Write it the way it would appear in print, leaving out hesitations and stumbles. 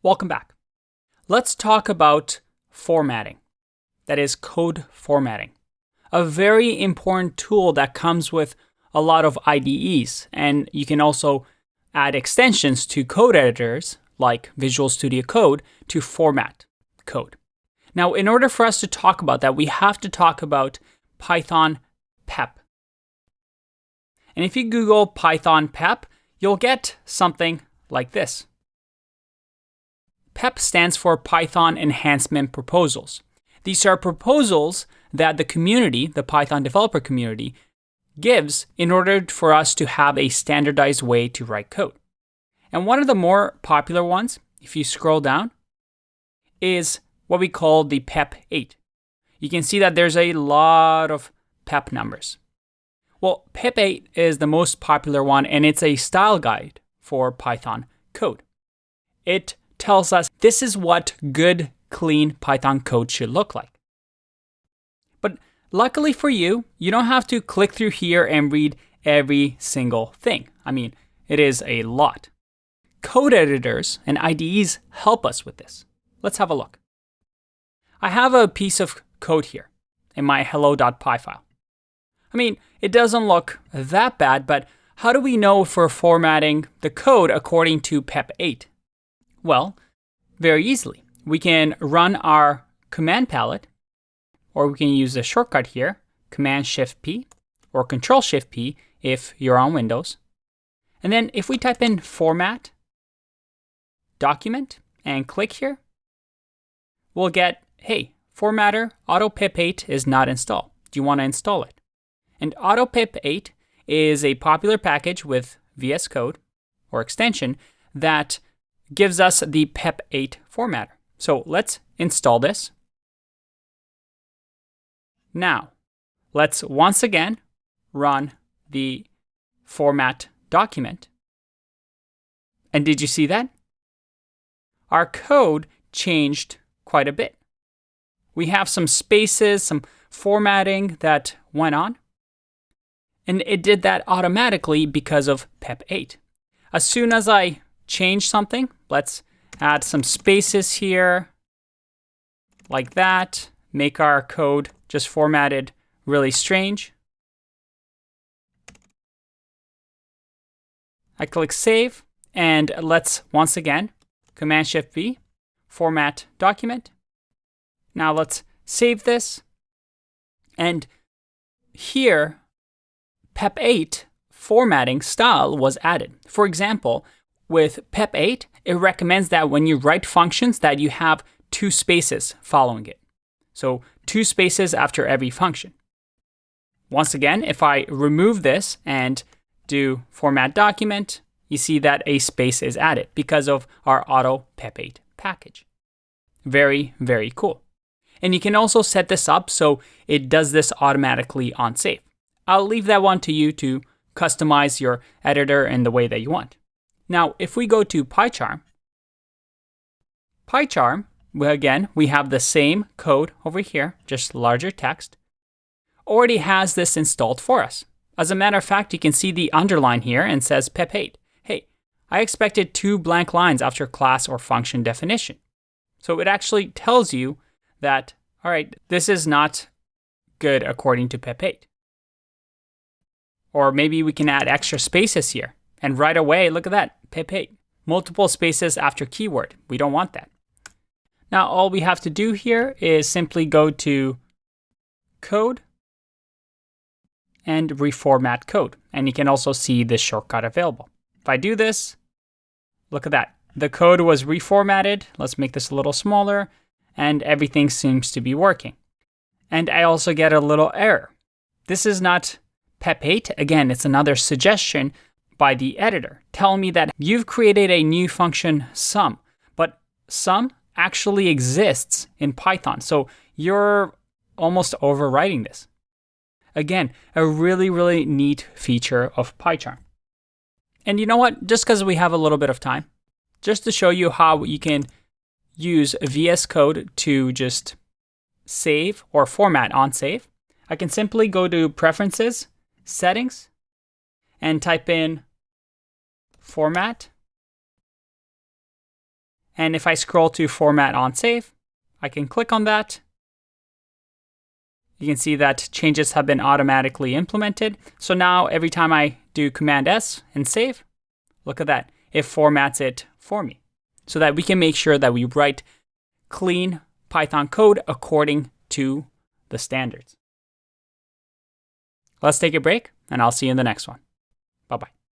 Welcome back. Let's talk about formatting. That is code formatting. A very important tool that comes with a lot of IDEs, and you can also add extensions to code editors like Visual Studio Code to format code. Now, in order for us to talk about that, we have to talk about Python PEP. And if you Google Python PEP, you'll get something like this. PEP stands for Python Enhancement Proposals. These are proposals that the community, the Python developer community, gives in order for us to have a standardized way to write code. And one of the more popular ones, if you scroll down, is what we call the PEP 8. You can see that there's a lot of PEP numbers. Well, PEP 8 is the most popular one, and it's a style guide for Python code. It tells us this is what good, clean Python code should look like. But luckily for you, you don't have to click through here and read every single thing. I mean, it is a lot. Code editors and IDEs help us with this. Let's have a look. I have a piece of code here in my hello.py file. I mean, it doesn't look that bad, but how do we know if we're formatting the code according to PEP 8? Well, very easily. We can run our command palette, or we can use the shortcut here, Command-Shift-P, or Control-Shift-P if you're on Windows. And then if we type in Format, Document, and click here, we'll get, hey, Formatter Auto PEP 8 is not installed. Do you want to install it? And Auto PEP 8 is a popular package with VS Code, or extension, that gives us the PEP 8 formatter. So let's install this. Now, let's once again run the format document. And did you see that? Our code changed quite a bit. We have some spaces, some formatting that went on. And it did that automatically because of PEP 8. As soon as I change something, let's add some spaces here, like that, make our code just formatted really strange. I click Save, and let's once again, Command-Shift-V, Format Document. Now let's save this, and here, PEP 8 formatting style was added. For example, with PEP 8, it recommends that when you write functions that you have 2 spaces following it. So 2 spaces after every function. Once again, if I remove this and do Format Document, you see that a space is added because of our Auto PEP 8 package. Very, very cool. And you can also set this up so it does this automatically on save. I'll leave that one to you to customize your editor in the way that you want. Now, if we go to PyCharm, again, we have the same code over here, just larger text, already has this installed for us. As a matter of fact, you can see the underline here and says PEP 8. Hey, I expected 2 blank lines after class or function definition. So it actually tells you that, all right, this is not good according to PEP 8. Or maybe we can add extra spaces here. And right away, look at that, PEP 8. Multiple spaces after keyword. We don't want that. Now, all we have to do here is simply go to Code and reformat code. And you can also see this shortcut available. If I do this, look at that. The code was reformatted. Let's make this a little smaller. And everything seems to be working. And I also get a little error. This is not PEP 8. Again, it's another suggestion by the editor telling me that you've created a new function sum, but sum actually exists in Python. So you're almost overwriting this. Again, a really, really neat feature of PyCharm. And you know what? Just because we have a little bit of time, just to show you how you can use VS Code to just save or format on save, I can simply go to Preferences, Settings, and type in Format. And if I scroll to Format on Save, I can click on that. You can see that changes have been automatically implemented. So now every time I do Command S and save, look at that. It formats it for me so that we can make sure that we write clean Python code according to the standards. Let's take a break, and I'll see you in the next one. Bye-bye.